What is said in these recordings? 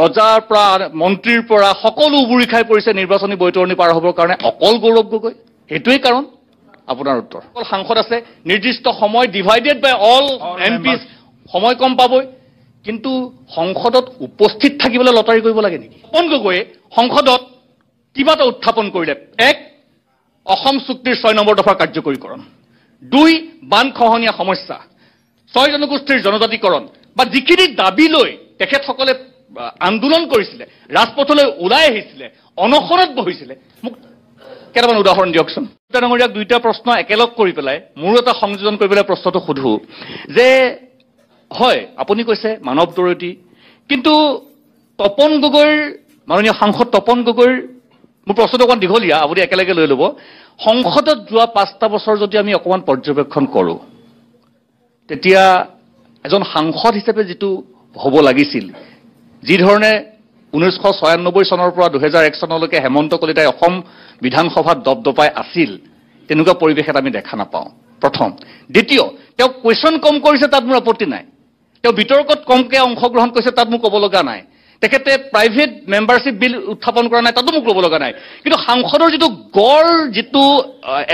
ৰজাৰ পৰা মন্ত্ৰীৰ পৰা সকলো উবুৰি খাই পৰিছে নিৰ্বাচনী বৈতৰণি পাৰ হ'বৰ কাৰণে অকল গৌৰৱ গগৈ সেইটোৱেই কাৰণ আপোনাৰ উত্তৰ অকল সাংসদ আছে নিৰ্দিষ্ট সময় ডিভাইডেড বাই অল এমপিজ সময় কম পাবই কিন্তু সংসদত উপস্থিত থাকিবলৈ লটাৰী কৰিব লাগে নেকি তপন গগৈয়ে সংসদত কিবা এটা উত্থাপন কৰিলে এক অসম চুক্তিৰ 6 নম্বৰ দফাৰ কাৰ্যকৰীকৰণ 2 বান খহনীয়া সমস্যা 6 জনগোষ্ঠীৰ জনজাতিকৰণ বা যিখিনি দাবী লৈ তেখেতসকলে আন্দোলন কৰিছিলে ৰাজপথলৈ ওলাই আহিছিলে অনশনত বহিছিলে মোক কেইটামান উদাহৰণ দিয়কচোন ডাঙৰীয়াক দুইটা প্ৰশ্ন একেলগ কৰি পেলাই মোৰ এটা সংযোজন কৰি পেলাই প্ৰশ্নটো সুধো যে হয় আপুনি কৈছে মানৱ দৰদী কিন্তু তপন গগৈৰ মাননীয় সাংসদ তপন গগৈৰ মোৰ প্ৰশ্নটো অকণ দীঘলীয়া আপুনি একেলগে লৈ ল'ব সংসদত যোৱা 5টা বছৰ যদি আমি অকণমান পৰ্যবেক্ষণ কৰোঁ তেতিয়া এজন সাংসদ হিচাপে যিটো হ'ব লাগিছিল যি ধৰণে 1996 চনৰ পৰা 2001 চনলৈকে হেমন্ত কলিতাই অসম বিধানসভাত দপদপাই আছিল তেনেকুৱা পৰিৱেশ এটা আমি দেখা নাপাওঁ প্ৰথম দ্বিতীয় তেওঁ কুৱেশ্যন কম কৰিছে তাত মোৰ আপত্তি নাই তেওঁ বিতৰ্কত কমকৈ অংশগ্ৰহণ কৰিছে তাত মোৰ ক'ব লগা নাই তেখেতে প্ৰাইভেট মেম্বাৰশ্বিপ বিল উত্থাপন কৰা নাই তাতো মোক ক'ব লগা নাই কিন্তু সাংসদৰ যিটো গড় যিটো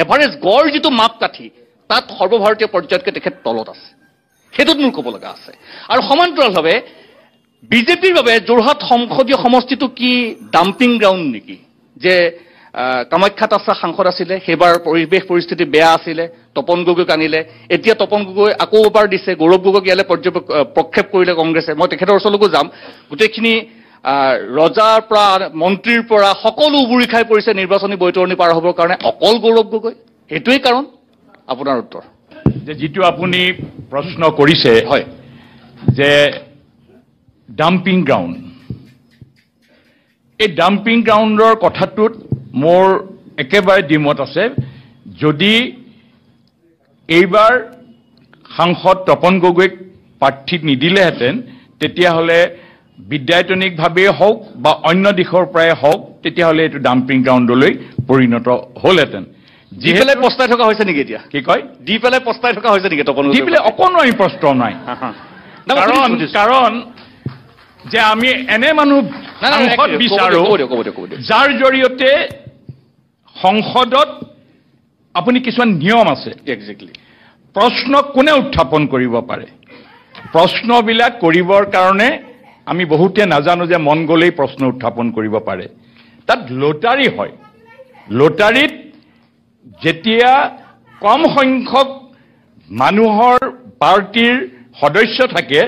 এভাৰেজ গড় যিটো মাপকাঠি তাত সৰ্বভাৰতীয় পৰ্যায়তকৈ তেখেত তলত আছে সেইটোত মোৰ ক'ব লগা আছে আৰু সমান্তৰালভাৱে বিজেপিৰ বাবে যোৰহাট সংসদীয় সমষ্টিটো কি ডাম্পিং গ্ৰাউণ্ড নেকি যে কামাখ্যাত আছে সাংসদ আছিলে সেইবাৰ পৰিৱেশ পৰিস্থিতি বেয়া আছিলে তপন গগৈক আনিলে এতিয়া তপন গগৈ আকৌ এবাৰ দিছে গৌৰৱ গগৈক ইয়ালৈ প্ৰক্ষেপ কৰিলে কংগ্ৰেছে মই তেখেতৰ ওচৰলৈকো যাম গোটেইখিনি ৰজাৰ পৰা মন্ত্ৰীৰ পৰা সকলো উবুৰি খাই পৰিছে নিৰ্বাচনী বৈতৰণি পাৰ হ'বৰ কাৰণে অকল গৌৰৱ গগৈ সেইটোৱেই কাৰণ আপোনাৰ উত্তৰ যে যিটো আপুনি প্ৰশ্ন কৰিছে হয় যে ডাম্পিং গ্ৰাউণ্ড এই ডাম্পিং গ্ৰাউণ্ডৰ কথাটোত মোৰ একেবাৰে দ্বিমত আছে যদি এইবাৰ সাংসদ তপন গগৈক প্ৰাৰ্থী নিদিলেহেঁতেন তেতিয়াহ'লে বিদ্যায়তনিকভাৱেই হওক বা অন্য দিশৰ পৰাই হওক তেতিয়াহ'লে এইটো ডাম্পিং গ্ৰাউণ্ডলৈ পৰিণত হ'লহেঁতেন দি পেলাই পস্তাই থকা হৈছে নেকি এতিয়া কি কয় দি পেলাই পস্তাই থকা হৈছে নেকি তপন দি পেলাই অকণো আমি প্ৰশ্ন নাই কাৰণ যে আমি এনে মানুহ সাংসদ বিচাৰো যাৰ জৰিয়তে সংসদত আপুনি কিছুমান নিয়ম আছে একজেক্টলি প্ৰশ্ন কোনে উত্থাপন কৰিব পাৰে প্ৰশ্নবিলাক কৰিবৰ কাৰণে আমি বহুতে নাজানো যে মন গ'লেই প্ৰশ্ন উত্থাপন কৰিব পাৰে তাত লটাৰী হয় লটাৰীত যেতিয়া কম সংখ্যক মানুহৰ পাৰ্টিৰ সদস্য থাকে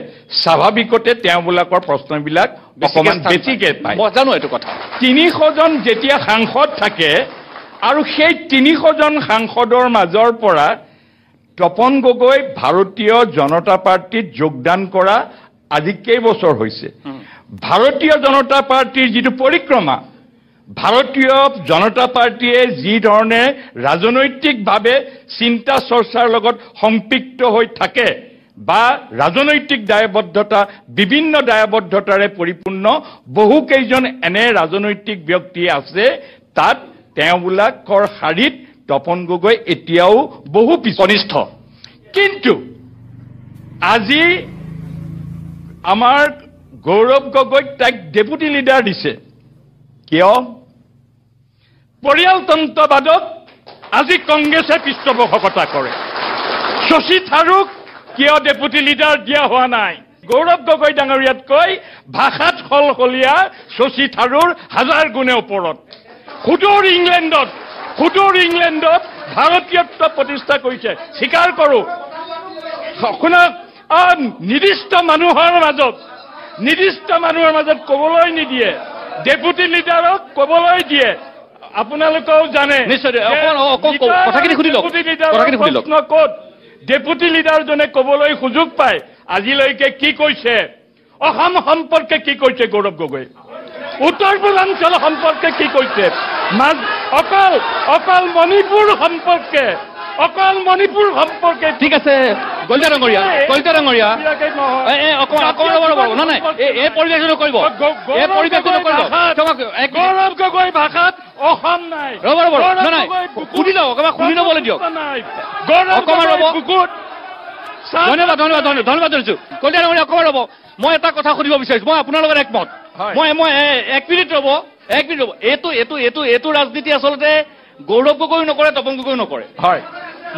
স্বাভাৱিকতে তেওঁবিলাকৰ প্ৰশ্নবিলাক অকণমান বেছিকৈ পায় মই জানো এইটো কথা 300 জন যেতিয়া সাংসদ থাকে আৰু সেই 300 জন সাংসদৰ মাজৰ পৰা তপন গগৈ ভাৰতীয় জনতা পাৰ্টিত যোগদান কৰা আজি কেইবছৰ হৈছে ভাৰতীয় জনতা পাৰ্টিৰ যিটো পৰিক্ৰমা ভাৰতীয় জনতা পাৰ্টিয়ে যি ধৰণে ৰাজনৈতিকভাৱে চিন্তা চৰ্চাৰ লগত সম্পৃক্ত হৈ থাকে বা ৰাজনৈতিক দায়বদ্ধতা বিভিন্ন দায়বদ্ধতাৰে পৰিপূৰ্ণ বহু কেইজন এনে ৰাজনৈতিক ব্যক্তি আছে তাত তেওঁবিলাকৰ শাৰীত তপন গগৈ এতিয়াও বহু কনিষ্ঠ কিন্তু আজি আমাৰ গৌৰৱ গগৈক তাইক ডেপুটি লিডাৰ দিছে কিয় পৰিয়ালতন্ত্ৰবাদক আজি কংগ্ৰেছে পৃষ্ঠপোষকতা কৰে শশী থাৰুক কিয় ডেপুটি লিডাৰ দিয়া হোৱা নাই গৌৰৱ গগৈ ডাঙৰীয়াতকৈ ভাষাত সলসলীয়া শশী থাৰুৰ 1000 গুণে ওপৰত সুদূৰ ইংলেণ্ডত ভাৰতীয়ত্ব প্ৰতিষ্ঠা কৰিছে স্বীকাৰ কৰোঁ শুনক নিৰ্দিষ্ট মানুহৰ মাজত ক'বলৈ নিদিয়ে ডেপুটি লিডাৰক ক'বলৈ দিয়ে আপোনালোকেও জানে প্ৰশ্ন ক'ত ডেপুটি লিডাৰজনে ক'বলৈ সুযোগ পায় আজিলৈকে কি কৈছে অসম সম্পৰ্কে কি কৈছে গৌৰৱ গগৈ উত্তৰ পূৰ্বাঞ্চল সম্পৰ্কে কি কৈছে অকল মণিপুৰ সম্পৰ্কে ঠিক আছে কলিতা ডাঙৰীয়া এই পৰিৱেশন কৰিব গৌৰৱ গগৈ ভাষাত অসম নাই শুনি লওক শুনি ল'বলৈ দিয়ক গৌৰৱ কুকুট ধন্যবাদ ধন্যবাদ ধন্যবাদ ধন্যবাদ জনাইছোঁ কল্যাণ ডাঙৰীয়া অকণমান ৰ'ব মই এটা কথা সুধিব বিচাৰিছোঁ মই আপোনাৰ লগত একমত মই মই এক মিনিট ৰ'ব এইটো ৰাজনীতি আচলতে গৌৰৱ গগৈ নকৰে তপন গগৈ নকৰে হয়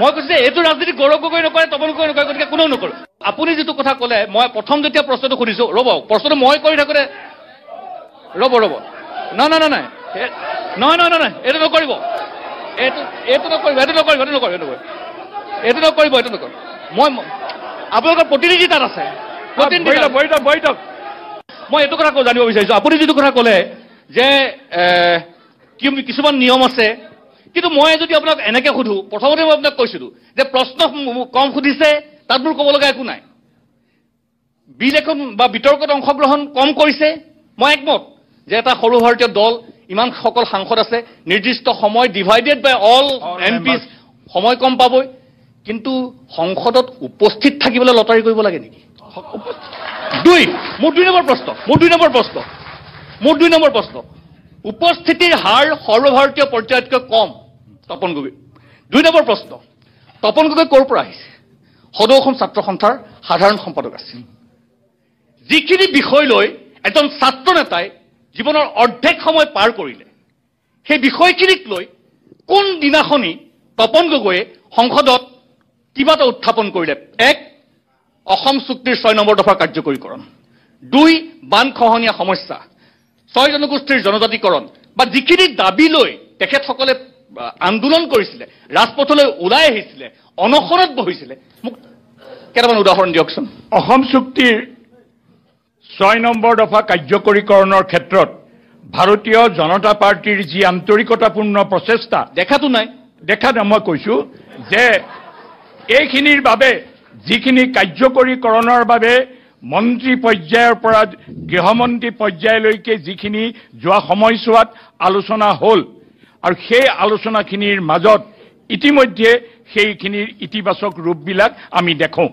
মই কৈছোঁ যে এইটো ৰাজনীতি গৌৰৱ গগৈ নকৰে তপন গগৈ নকৰে গতিকে কোনেও নকৰে আপুনি যিটো কথা ক'লে মই প্ৰথম যেতিয়া প্ৰশ্নটো সুধিছোঁ ৰ'ব প্ৰশ্নটো মই কৰি থাকোঁতে ৰ'ব নাই এইটো নকৰিব এইটো নকৰিব মই আপোনালোকৰ প্ৰতিনিধি তাত আছে মই এইটো কথা জানিব বিচাৰিছোঁ আপুনি যিটো কথা ক'লে যে কিছুমান নিয়ম আছে কিন্তু মই যদি আপোনাক এনেকৈ সুধোঁ প্ৰথমতে মই আপোনাক কৈছিলোঁ যে প্ৰশ্ন কম সুধিছে তাত মোৰ ক'ব লগা একো নাই বিল এখন বা বিতৰ্কত অংশগ্ৰহণ কম কৰিছে মই একমত যে এটা সৰু ভাৰতীয় দল ইমান সকল সাংসদ আছে নিৰ্দিষ্ট সময় ডিভাইডেড বাই অল এমপি সময় কম পাবই কিন্তু সংসদত উপস্থিত থাকিবলৈ লটাৰী কৰিব লাগে নেকি মোৰ দুই নম্বৰ প্ৰশ্ন উপস্থিতিৰ হাৰ সৰ্বভাৰতীয় পৰ্যায়তকৈ কম তপন গগৈ 2 নম্বৰ প্ৰশ্ন তপন গগৈ ক'ৰ পৰা আহিছে সদৌ অসম ছাত্ৰ সন্থাৰ সাধাৰণ সম্পাদক আছিল যিখিনি বিষয় লৈ এজন ছাত্ৰ নেতাই জীৱনৰ অৰ্ধেক সময় পাৰ কৰিলে সেই বিষয়খিনিক লৈ কোন দিনাখনি তপন গগৈয়ে সংসদত কিবা এটা উত্থাপন কৰিলে 1 অসম চুক্তিৰ 6 নম্বৰ দফাৰ কাৰ্যকৰীকৰণ 2 বান খহনীয়া সমস্যা 6 জনগোষ্ঠীৰ জনজাতিকৰণ বা যিখিনি দাবী লৈ তেখেতসকলে আন্দোলন কৰিছিলে ৰাজপথলৈ ওলাই আহিছিলে অনশনত বহিছিলে মোক কেইটামান উদাহৰণ দিয়কচোন অসম চুক্তিৰ 6 নম্বৰ দফা কাৰ্যকৰীকৰণৰ ক্ষেত্ৰত ভাৰতীয় জনতা পাৰ্টিৰ যি আন্তৰিকতাপূৰ্ণ প্ৰচেষ্টা দেখাটো নাই মই কৈছোঁ যে এইখিনিৰ বাবে যিখিনি কাৰ্যকৰীকৰণৰ বাবে মন্ত্ৰী পৰ্যায়ৰ পৰা গৃহমন্ত্ৰী পৰ্যায়লৈকে যিখিনি যোৱা সময়ছোৱাত আলোচনা হ'ল আৰু সেই আলোচনাখিনিৰ মাজত ইতিমধ্যে সেইখিনিৰ ইতিবাচক ৰূপবিলাক আমি দেখোঁ